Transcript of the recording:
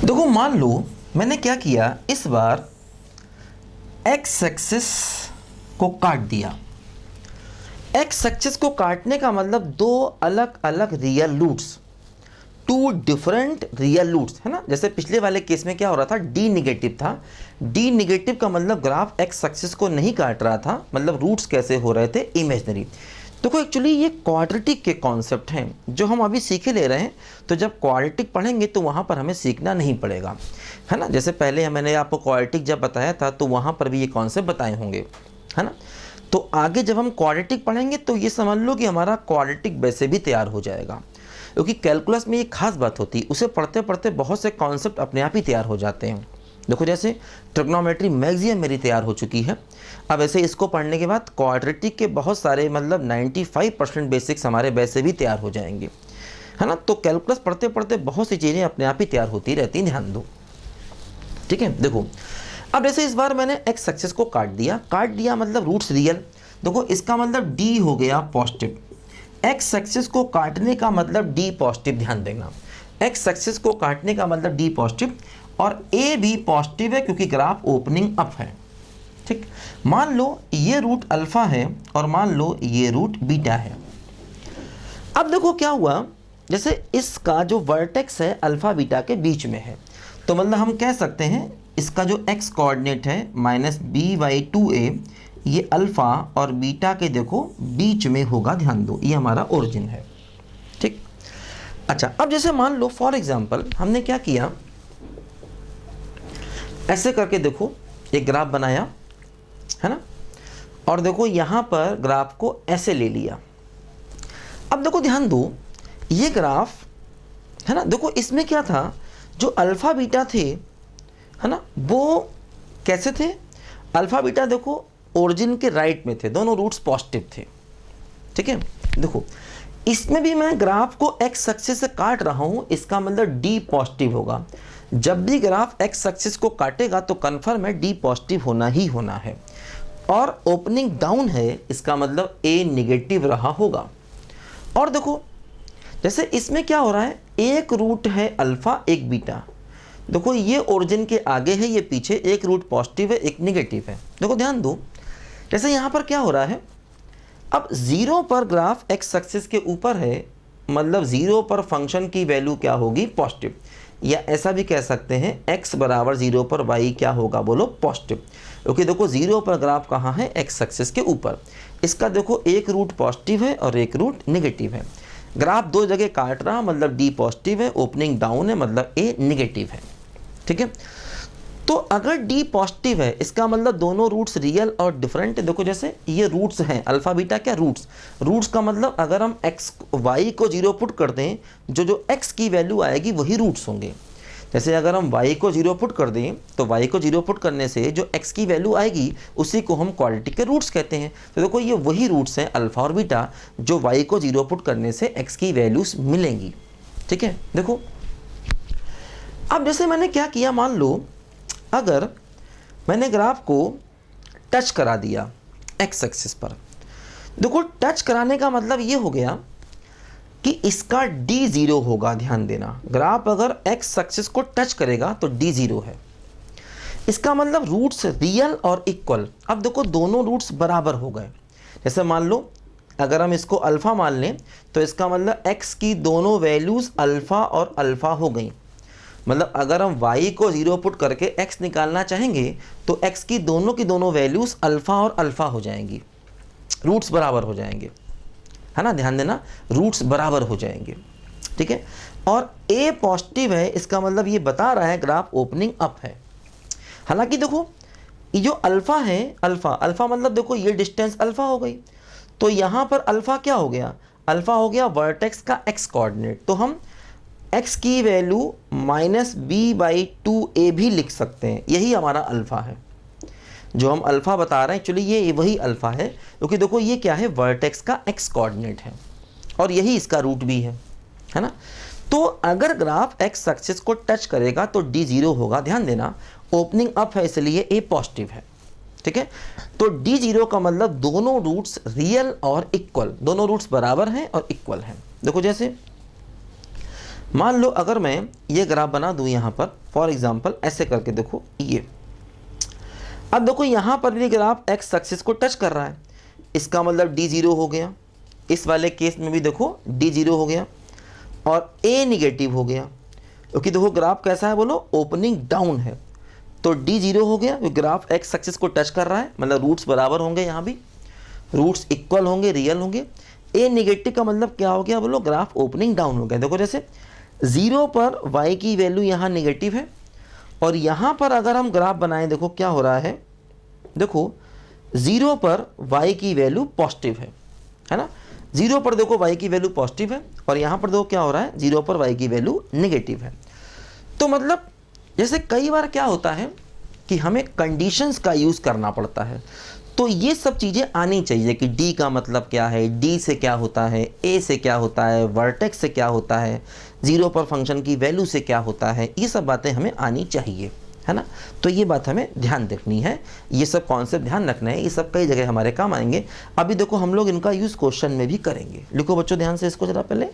देखो मान लो मैंने क्या किया, इस बार एक्स एक्सिस को काट दिया। एक्स एक्सिस को काटने का मतलब दो अलग अलग real roots, two different real roots, है ना। जैसे पिछले वाले केस में क्या हो रहा था, डी निगेटिव था। डी निगेटिव का मतलब ग्राफ एक्स एक्सिस को नहीं काट रहा था, मतलब रूट्स कैसे हो रहे थे, इमेजनरी। देखो एक्चुअली ये क्वाड्रेटिक के कॉन्सेप्ट हैं जो हम अभी सीखे ले रहे हैं। तो जब क्वाड्रेटिक पढ़ेंगे तो वहाँ पर हमें सीखना नहीं पड़ेगा, है ना। जैसे पहले मैंने आपको क्वाड्रेटिक जब बताया था तो वहाँ पर भी ये कॉन्सेप्ट बताए होंगे, है ना। तो आगे जब हम क्वाड्रेटिक पढ़ेंगे तो ये समझ लो कि हमारा क्वाड्रेटिक वैसे भी तैयार हो जाएगा, क्योंकि कैलकुलस में ये खास बात होती है, उसे पढ़ते पढ़ते बहुत से कॉन्सेप्ट अपने आप ही तैयार हो जाते हैं। देखो जैसे ट्रिग्नोमेट्री मैक्सिमम मेरी तैयार हो चुकी है। अब ऐसे इसको पढ़ने के बाद क्वाड्रेटिक के बहुत सारे मतलब 95% बेसिक्स हमारे वैसे भी तैयार हो जाएंगे, है ना। तो कैलकुलस पढ़ते पढ़ते बहुत सी चीज़ें अपने आप ही तैयार होती रहती हैं, ध्यान दो, ठीक है। देखो अब जैसे इस बार मैंने एक्स एक्सिस को काट दिया मतलब रूट्स रियल। देखो इसका मतलब डी हो गया पॉजिटिव। एक्स एक्सिस को काटने का मतलब डी पॉजिटिव, ध्यान देना। एक्स एक्सिस को काटने का मतलब डी पॉजिटिव, और ए भी पॉजिटिव है क्योंकि ग्राफ ओपनिंग अप है, ठीक। मान लो ये रूट अल्फा है और मान लो ये रूट बीटा है। अब देखो क्या हुआ, जैसे इसका जो वर्टेक्स है अल्फा बीटा के बीच में है, तो मतलब हम कह सकते हैं इसका जो एक्स कोऑर्डिनेट है -b/2a, ये अल्फा और बीटा के देखो बीच में होगा, ध्यान दो, ये हमारा ओरिजिन है, ठीक। अच्छा अब जैसे मान लो फॉर एग्जांपल हमने क्या किया, ऐसे करके देखो एक ग्राफ बनाया, है ना, और देखो यहाँ पर ग्राफ को ऐसे ले लिया। अब देखो ध्यान दो, ये ग्राफ है ना, देखो इसमें क्या था, जो अल्फा बीटा थे, है ना, वो कैसे थे, अल्फा बीटा देखो ओरिजिन के राइट में थे, दोनों रूट्स पॉजिटिव थे, ठीक है। देखो इसमें भी मैं ग्राफ को एक्स एक्सिस से काट रहा हूँ, इसका मतलब डी पॉजिटिव होगा। जब भी ग्राफ एक्स एक्सिस को काटेगा तो कन्फर्म है डी पॉजिटिव होना ही होना है, और ओपनिंग डाउन है इसका मतलब ए निगेटिव रहा होगा। और देखो जैसे इसमें क्या हो रहा है, एक रूट है अल्फा एक बीटा, देखो ये ओरिजिन के आगे है ये पीछे, एक रूट पॉजिटिव है एक निगेटिव है। देखो ध्यान दो, जैसे यहाँ पर क्या हो रहा है, अब जीरो पर ग्राफ एक्स एक्सिस के ऊपर है, मतलब जीरो पर फंक्शन की वैल्यू क्या होगी, पॉजिटिव, या ऐसा भी कह सकते हैं x बराबर जीरो पर y क्या होगा, बोलो पॉजिटिव, क्योंकि देखो जीरो पर ग्राफ कहाँ है, एक्स एक्सिस के ऊपर। इसका देखो एक रूट पॉजिटिव है और एक रूट निगेटिव है, ग्राफ दो जगह काट रहा मतलब डी पॉजिटिव है, ओपनिंग डाउन है मतलब ए निगेटिव है, ठीक है। तो अगर डी पॉजिटिव है इसका मतलब दोनों रूट्स रियल और डिफरेंट है। देखो जैसे ये रूट्स हैं अल्फा बीटा, क्या रूट्स का मतलब अगर हम एक्स वाई को जीरो पुट कर दें, जो एक्स की वैल्यू आएगी वही रूट्स होंगे। जैसे अगर हम y को जीरो पुट कर दें तो y को जीरो पुट करने से जो x की वैल्यू आएगी उसी को हम क्वाड्रेटिक के रूट्स कहते हैं। तो देखो ये वही रूट्स हैं अल्फा और बीटा जो y को जीरो पुट करने से x की वैल्यूज मिलेंगी, ठीक है। देखो अब जैसे मैंने क्या किया, मान लो अगर मैंने ग्राफ को टच करा दिया एक्स एक्सिस पर, देखो टच कराने का मतलब ये हो गया कि इसका डी जीरो होगा, ध्यान देना। ग्राफ अगर एक्स एक्सिस को टच करेगा तो डी जीरो है, इसका मतलब रूट्स रियल और इक्वल। अब देखो दोनों रूट्स बराबर हो गए। जैसे मान लो अगर हम इसको अल्फा मान लें तो इसका मतलब एक्स की दोनों वैल्यूज अल्फा और अल्फा हो गई, मतलब अगर हम y को जीरो पुट करके x निकालना चाहेंगे तो x की दोनों वैल्यूज अल्फा और अल्फा हो जाएंगी, रूट्स बराबर हो जाएंगे, है ना, ध्यान देना, रूट्स बराबर हो जाएंगे, ठीक है। और a पॉजिटिव है इसका मतलब ये बता रहा है ग्राफ ओपनिंग अप है। हालांकि देखो ये जो अल्फा है, अल्फा मतलब देखो ये डिस्टेंस अल्फा हो गई, तो यहाँ पर अल्फा क्या हो गया, अल्फा हो गया वर्टेक्स का x कोऑर्डिनेट, तो हम x की वैल्यू -b/2a भी लिख सकते हैं, यही हमारा अल्फा है। जो हम अल्फा बता रहे हैं एक्चुअली ये वही अल्फा है, क्योंकि देखो ये क्या है, वर्टेक्स का x कोऑर्डिनेट है और यही इसका रूट भी है ना। तो अगर ग्राफ x एक्सिस को टच करेगा तो d जीरो होगा, ध्यान देना, ओपनिंग अप है इसलिए a पॉजिटिव है, ठीक है। तो d जीरो का मतलब दोनों रूट्स रियल और इक्वल, दोनों रूट्स बराबर हैं और इक्वल हैं। देखो जैसे मान लो अगर मैं ये ग्राफ बना दूं यहाँ पर फॉर एग्जांपल ऐसे करके, देखो ये, अब देखो यहाँ पर भी ग्राफ एक्स एक्सिस को टच कर रहा है, इसका मतलब डी जीरो हो गया। इस वाले केस में भी देखो डी जीरो हो गया और ए निगेटिव हो गया, क्योंकि देखो ग्राफ कैसा है, बोलो ओपनिंग डाउन है, तो डी जीरो हो गया, ग्राफ एक्स एक्सिस को टच कर रहा है, मतलब रूट्स बराबर होंगे, यहाँ भी रूट्स इक्वल होंगे, रियल होंगे। ए निगेटिव का मतलब क्या हो गया, बोलो ग्राफ ओपनिंग डाउन हो गया। देखो जैसे 0 पर y की वैल्यू यहाँ निगेटिव है और यहाँ पर अगर हम ग्राफ बनाएं, देखो क्या हो रहा है, देखो 0 पर y की वैल्यू पॉजिटिव है ना, 0 पर देखो y की वैल्यू पॉजिटिव है और यहाँ पर देखो क्या हो रहा है, 0 पर y की वैल्यू नेगेटिव है। तो मतलब जैसे कई बार क्या होता है कि हमें कंडीशंस का यूज़ करना पड़ता है, तो ये सब चीज़ें आनी चाहिए कि D का मतलब क्या है, D से क्या होता है, A से क्या होता है, वर्टेक्स से क्या होता है, 0 पर फंक्शन की वैल्यू से क्या होता है, ये सब बातें हमें आनी चाहिए, है ना। तो ये बात हमें ध्यान रखनी है, ये सब कॉन्सेप्ट ध्यान रखना है, ये सब कई जगह हमारे काम आएंगे। अभी देखो हम लोग इनका यूज़ क्वेश्चन में भी करेंगे। लिखो बच्चों ध्यान से इसको जरा पहले।